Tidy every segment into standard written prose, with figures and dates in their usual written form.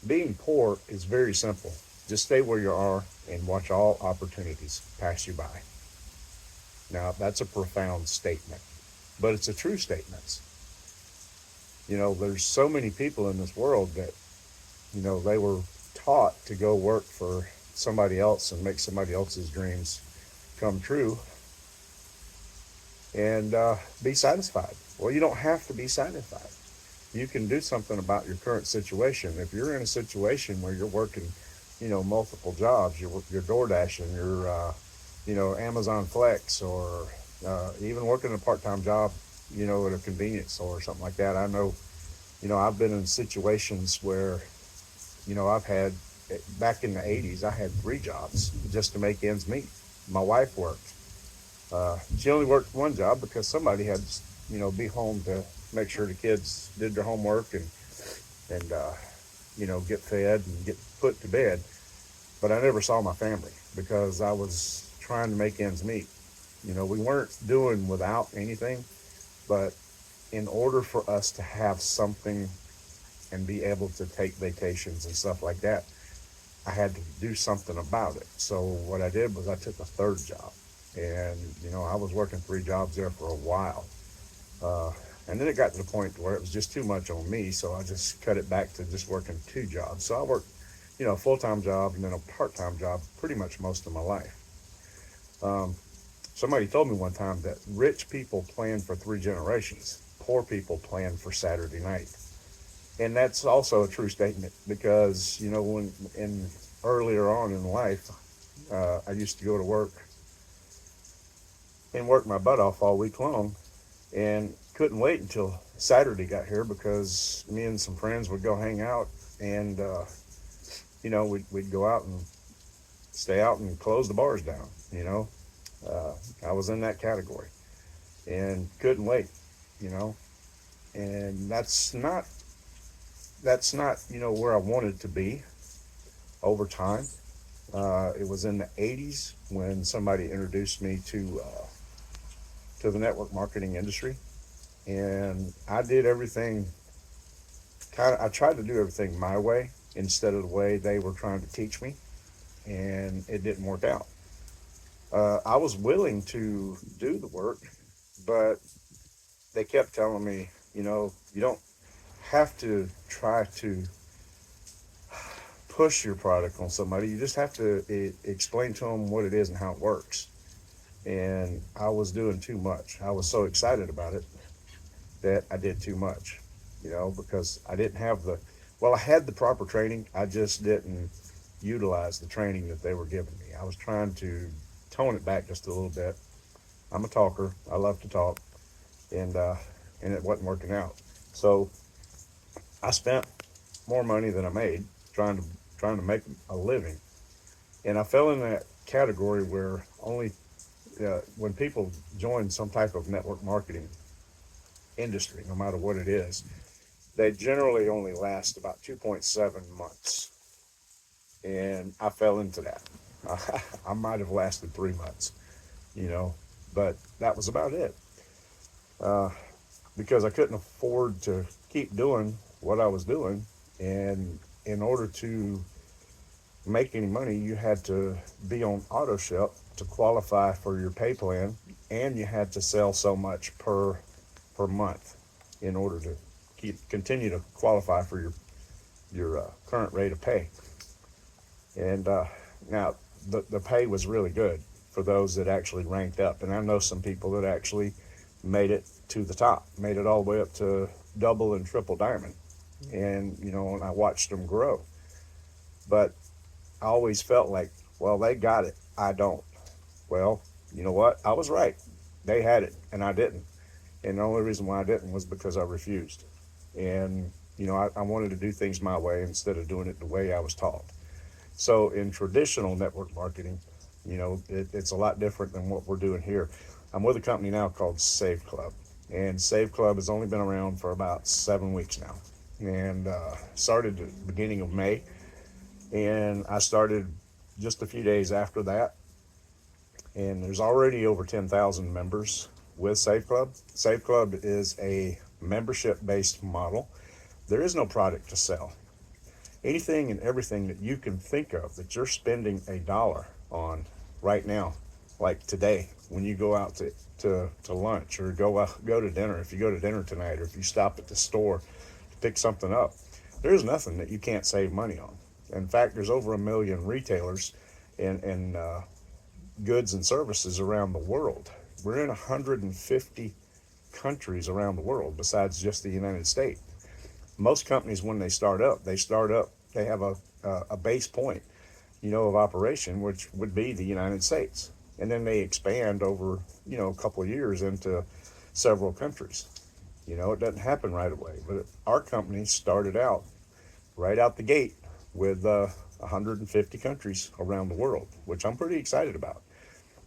Being poor is very simple. Just stay where you are and watch all opportunities pass you by. Now, that's a profound statement, but it's a true statement. There's so many people in this world that, they were taught to go work for somebody else and make somebody else's dreams come true and be satisfied. Well, you don't have to be satisfied. You can do something about your current situation. If you're in a situation where you're working, multiple jobs, you're door dashing, you're, Amazon Flex, or even working a part-time job, at a convenience store or something like that. I know, I've been in situations where, I've had, back in the 80s, I had 3 jobs just to make ends meet. My wife worked. She only worked one job because somebody had to, be home to make sure the kids did their homework and get fed and get put to bed. But I never saw my family because I was trying to make ends meet. We weren't doing without anything, but in order for us to have something and be able to take vacations and stuff like that, I had to do something about it. So what I did was I took a third job, and I was working 3 jobs there for a while, and then it got to the point where it was just too much on me. So I just cut it back to just working 2 jobs. So I worked, a full-time job and then a part-time job pretty much most of my life. Um, Somebody told me one time that rich people plan for 3 generations, poor people plan for Saturday night. And that's also a true statement because, when in earlier on in life, I used to go to work and work my butt off all week long and couldn't wait until Saturday got here because me and some friends would go hang out and, we'd go out and stay out and close the bars down. Uh, I was in that category and couldn't wait, you know, and that's not where I wanted to be over time. It was in the 80s when somebody introduced me to the network marketing industry, and I did everything kind of. I tried to do everything my way instead of the way they were trying to teach me, and it didn't work out. I was willing to do the work, but they kept telling me, you don't have to try to push your product on somebody. You just have to explain to them what it is and how it works. And I was doing too much. I was so excited about it that I did too much, because I didn't have I had the proper training. I just didn't utilize the training that they were giving me. I was trying to tone it back just a little bit. I'm a talker. I love to talk, and it wasn't working out. So I spent more money than I made trying to make a living, and I fell in that category where only when people join some type of network marketing industry, no matter what it is, they generally only last about 2.7 months. And I fell into that. I might have lasted 3 months, you know, but that was about it uh, because I couldn't afford to keep doing what I was doing. And in order to make any money, you had to be on auto ship to qualify for your pay plan, and you had to sell so much per month in order to continue to qualify for your current rate of pay. And now the pay was really good for those that actually ranked up, and I know some people that actually made it to the top, made it all the way up to double and triple diamond, and and I watched them grow. But I always felt like, well, they got it, I don't. Well, you know what? I was right. They had it, and I didn't. And the only reason why I didn't was because I refused. And I wanted to do things my way instead of doing it the way I was taught. So in traditional network marketing, it's a lot different than what we're doing here. I'm with a company now called Save Club, and Save Club has only been around for about 7 weeks now, and started at the beginning of May, and I started just a few days after that, and there's already over 10,000 members with Save Club. Save Club is a membership-based model. There is no product to sell. Anything and everything that you can think of that you're spending a dollar on right now, like today, when you go out to lunch or go to dinner, if you go to dinner tonight, or if you stop at the store to pick something up, there's nothing that you can't save money on. In fact, there's over 1 million retailers and goods and services around the world. We're in 150 countries around the world besides just the United States. Most companies, when they have a base point, of operation, which would be the United States. And then they expand over, a couple of years into several countries. It doesn't happen right away, but our company started out right out the gate with 150 countries around the world, which I'm pretty excited about.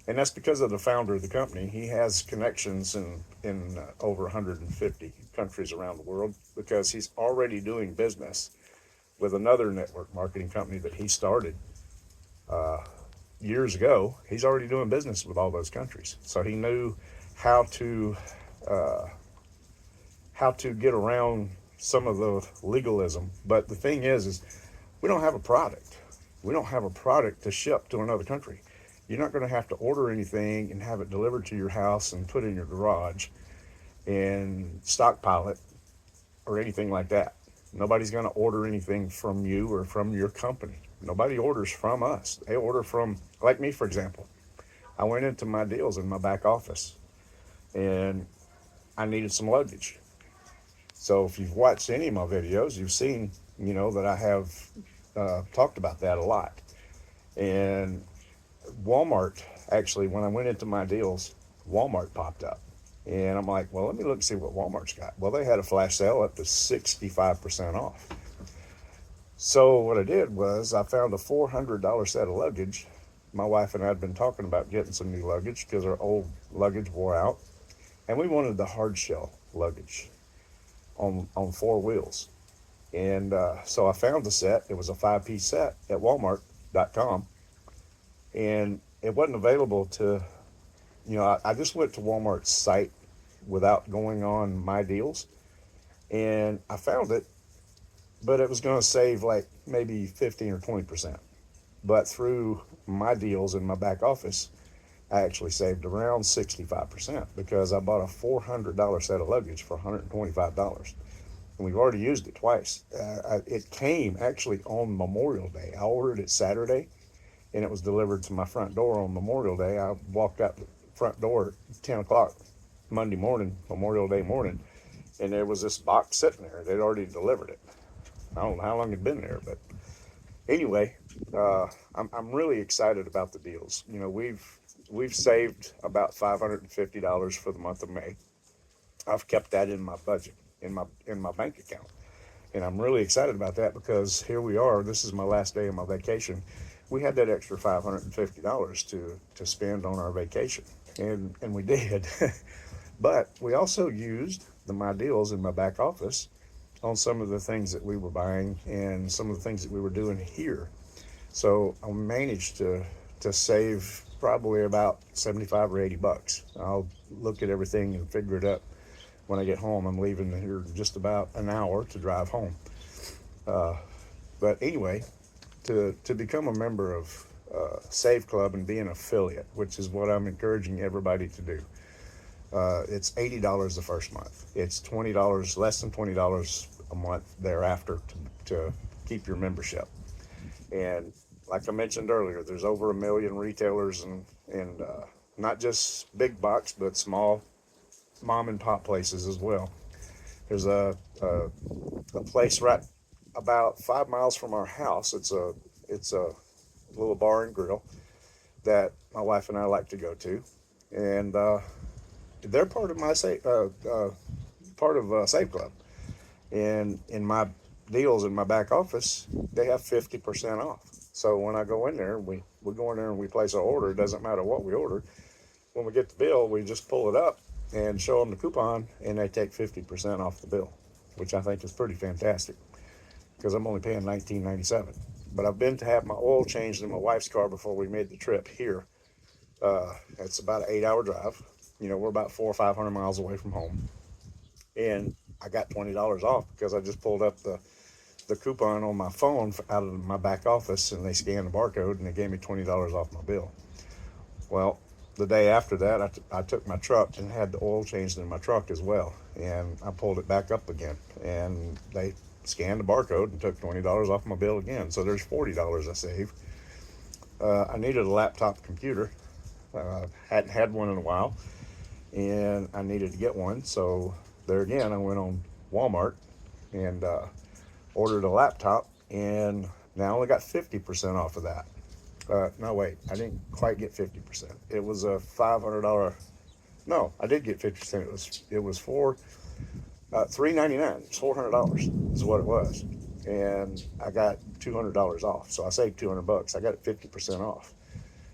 And that's because of the founder of the company. He has connections in over 150 countries around the world because he's already doing business with another network marketing company that he started years ago. He's already doing business with all those countries, so he knew how to uh, get around some of the legalism. But the thing is we don't have a product. We don't have a product to ship to another country. You're not going to have to order anything and have it delivered to your house and put in your garage and stockpile it or anything like that. Nobody's going to order anything from you or from your company. Nobody orders from us. They order from, like me, for example. I went into my deals in my back office and I needed some luggage. So if you've watched any of my videos, you've seen, that I have talked about that a lot. And Walmart, actually, when I went into my deals, Walmart popped up. And I'm like, well, let me look and see what Walmart's got. Well, they had a flash sale up to 65% off. So what I did was I found a $400 set of luggage. My wife and I had been talking about getting some new luggage because our old luggage wore out. And we wanted the hard shell luggage on four wheels. And so I found the set. It was a 5-piece set at Walmart.com. And it wasn't available to, I just went to Walmart's site without going on my deals. And I found it, but it was going to save like maybe 15 or 20%. But through my deals in my back office, I actually saved around 65% because I bought a $400 set of luggage for $125. And we've already used it twice. It came actually on Memorial Day. I ordered it Saturday and it was delivered to my front door on Memorial Day. I walked out the front door at 10 o'clock Monday morning, Memorial Day morning, and there was this box sitting there. They'd already delivered it. I don't know how long it'd been there, but anyway, I'm really excited about the deals. We've saved about $550 for the month of May. I've kept that in my budget, in my bank account. And I'm really excited about that because here we are. This is my last day of my vacation. We had that extra $550 to spend on our vacation, and we did. But we also used my deals in my back office on some of the things that we were buying and some of the things that we were doing here. So I managed to save probably about 75 or 80 bucks. I'll look at everything and figure it up when I get home. I'm leaving here in just about an hour to drive home. But anyway, to become a member of Save Club and be an affiliate, which is what I'm encouraging everybody to do. It's $80 the first month. It's $20, less than $20 a month thereafter to keep your membership. And like I mentioned earlier, there's over 1 million retailers and not just big box, but small mom and pop places as well. There's a place right about 5 miles from our house. It's a little bar and grill that my wife and I like to go to, and they're part of my Save Club. And in my deals in my back office, they have 50% off. So when I go in there, we go in there and we place our order. It doesn't matter what we order. When we get the bill, we just pull it up and show them the coupon, and they take 50% off the bill, which I think is pretty fantastic because I'm only paying $19.97. But I've been to have my oil changed in my wife's car before we made the trip here. It's about an 8-hour drive. We're about 400 or 500 miles away from home, and I got $20 off because I just pulled up the the coupon on my phone out of my back office, and they scanned the barcode, and they gave me $20 off my bill. Well, the day after that, I took my truck and had the oil changed in my truck as well, and I pulled it back up again, and they scanned the barcode and took $20 off my bill again. So there's $40 I saved. I needed a laptop computer. Hadn't had one in a while, and I needed to get one. So there again, I went on Walmart and ordered a laptop, and now I only got 50% off of that. No, wait, I didn't quite get 50%. It was a $500. No, I did get 50%. It was for $399. It's $400 is what it was, and I got $200 off. So I saved $200. I got it 50% off,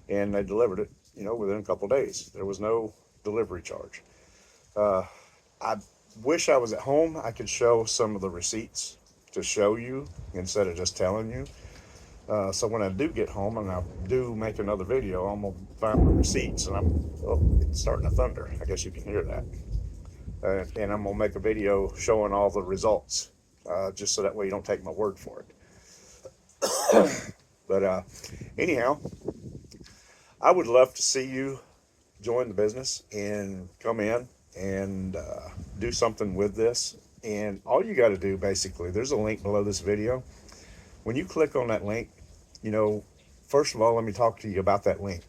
and they delivered it, within a couple of days. There was no delivery charge. I wish I was at home. I could show some of the receipts to show you instead of just telling you. So when I do get home and I do make another video, I'm gonna find the receipts, and it's starting to thunder. I guess you can hear that. And I'm gonna make a video showing all the results, just so that way you don't take my word for it. But anyhow, I would love to see you join the business and come in and do something with this. And all you got to do, basically, there's a link below this video. When you click on that link, first of all, let me talk to you about that link.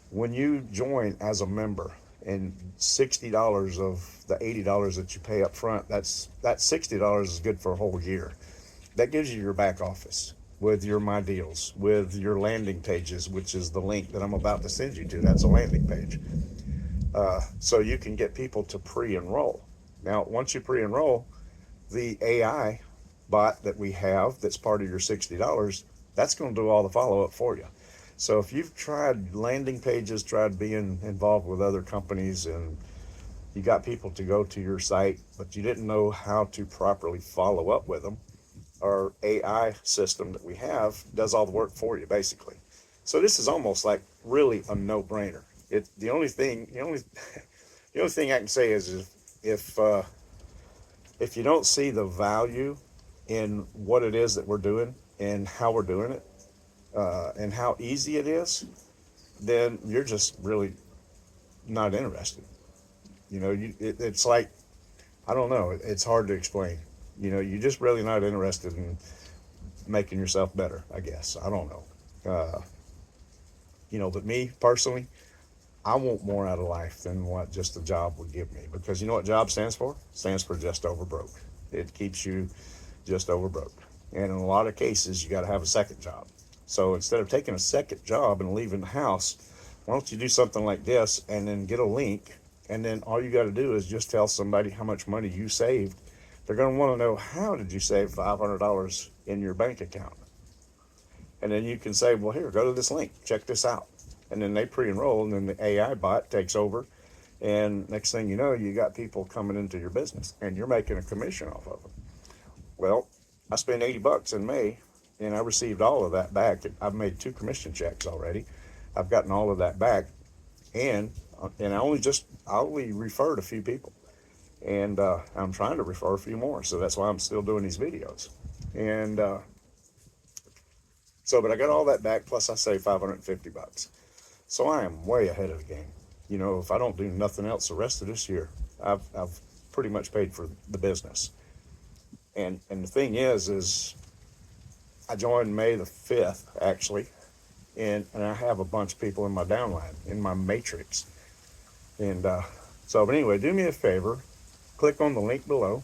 When you join as a member, and $60 of the $80 that you pay up front, that $60 is good for a whole year. That gives you your back office with your My Deals, with your landing pages, which is the link that I'm about to send you to. That's a landing page. So you can get people to pre-enroll. Now, once you pre-enroll, the AI bot that we have that's part of your $60, that's going to do all the follow-up for you. So if you've tried landing pages, tried being involved with other companies, and you got people to go to your site, but you didn't know how to properly follow up with them, our AI system that we have does all the work for you, basically. So this is almost like really a no-brainer. The only thing I can say is if you don't see the value in what it is that we're doing and how we're doing it, and how easy it is, then you're just really not interested. It's like, I don't know, it's hard to explain. You're just really not interested in making yourself better, I guess. I don't know. But me personally, I want more out of life than what just a job would give me. Because you know what job stands for? It stands for just over broke. It keeps you just over broke. And in a lot of cases, you got to have a second job. So instead of taking a second job and leaving the house, why don't you do something like this and then get a link, and then all you got to do is just tell somebody how much money you saved. They're going to want to know, how did you save $500 in your bank account? And then you can say, well, here, go to this link, check this out. And then they pre-enroll, and then the AI bot takes over. And next thing you know, you got people coming into your business, and you're making a commission off of them. Well, I spent $80 in May, and I received all of that back. I've made 2 commission checks already. I've gotten all of that back, and I only referred a few people, and I'm trying to refer a few more. So that's why I'm still doing these videos. And but I got all that back, plus I saved $550. So I am way ahead of the game. If I don't do nothing else the rest of this year, I've pretty much paid for the business. And the thing is I joined May the 5th, actually, and I have a bunch of people in my downline, in my matrix. And but anyway, do me a favor, click on the link below,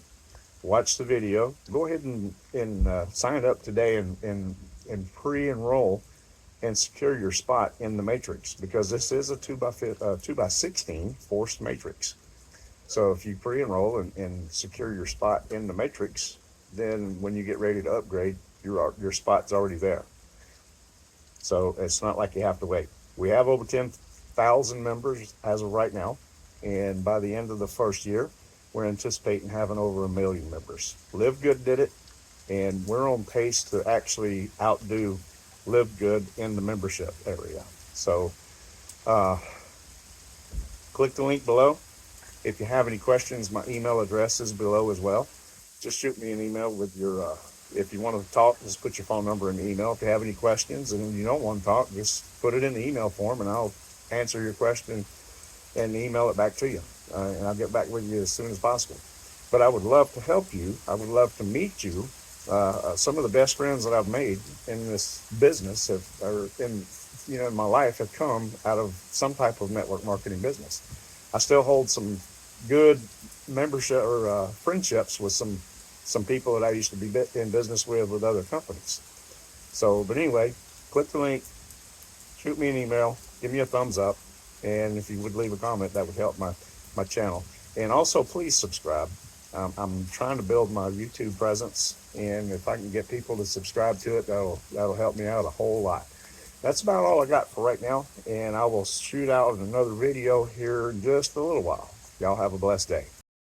watch the video, go ahead and sign up today and pre-enroll and secure your spot in the matrix, because this is a 2x16 forced matrix. So if you pre-enroll and secure your spot in the matrix, then when you get ready to upgrade, your spot's already there. So it's not like you have to wait. We have over 10,000 members as of right now, and by the end of the first year, we're anticipating having over 1 million members. Live Good did it, and we're on pace to actually outdo Live Good in the membership area. So click the link below. If you have any questions, my email address is below as well. Just shoot me an email with your If you want to talk, just put your phone number in the email. If you have any questions and you don't want to talk, just put it in the email form and I'll answer your question and email it back to you. And I'll get back with you as soon as possible. But I would love to help you. I would love to meet you. Some of the best friends that I've made in this business or in my life have come out of some type of network marketing business. I still hold some good membership or friendships with some people that I used to be in business with other companies. So, but anyway, click the link, shoot me an email, give me a thumbs up, and if you would leave a comment, that would help my channel. And also, please subscribe. I'm trying to build my YouTube presence, and if I can get people to subscribe to it, that'll help me out a whole lot. That's about all I got for right now, and I will shoot out another video here in just a little while. Y'all have a blessed day.